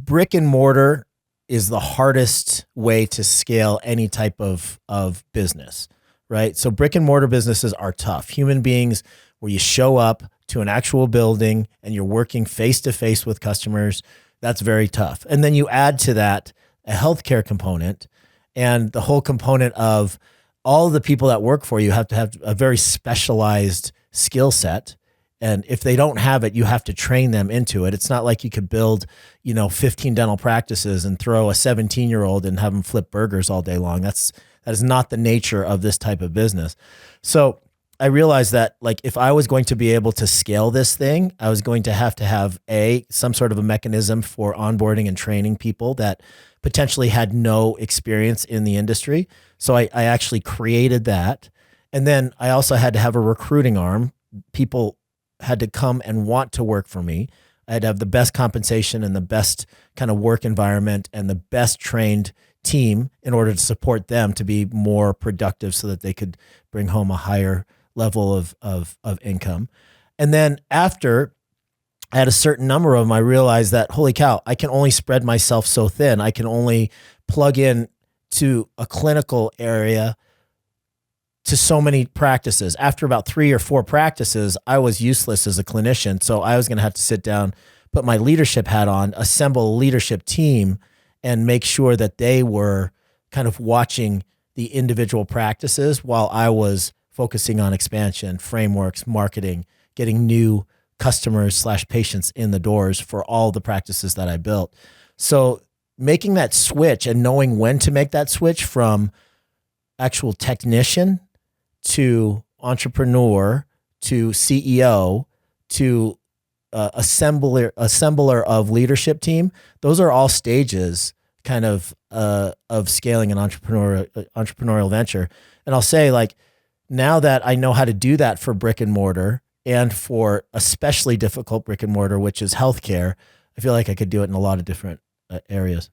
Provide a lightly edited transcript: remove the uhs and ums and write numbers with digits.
brick and mortar is the hardest way to scale any type of business, right? So brick and mortar businesses are tough. Human beings, where you show up to an actual building and you're working face to face with customers, that's very tough. And then you add to that a healthcare component, and the whole component of all the people that work for you have to have a very specialized skill set. And if they don't have it, you have to train them into it. It's not like you could build, 15 dental practices and throw a 17-year-old and have them flip burgers all day long. That is not the nature of this type of business. So I realized that, like, if I was going to be able to scale this thing, I was going to have some sort of a mechanism for onboarding and training people that potentially had no experience in the industry. So I actually created that. And then I also had to have a recruiting arm. People had to come and want to work for me. I had to have the best compensation and the best kind of work environment and the best trained team in order to support them to be more productive so that they could bring home a higher level of income. And then after I had a certain number of them, I realized that, holy cow, I can only spread myself so thin. I can only plug in to a clinical area to so many practices. After about 3 or 4 practices, I was useless as a clinician. So I was going to have to sit down, put my leadership hat on, assemble a leadership team, and make sure that they were kind of watching the individual practices while I was focusing on expansion, frameworks, marketing, getting new customers/patients in the doors for all the practices that I built. So making that switch and knowing when to make that switch from actual technician to entrepreneur to CEO to assembler of leadership team, those are all stages kind of scaling an entrepreneurial venture. And I'll say, like, now that I know how to do that for brick and mortar and for especially difficult brick and mortar, which is healthcare, I feel like I could do it in a lot of different areas.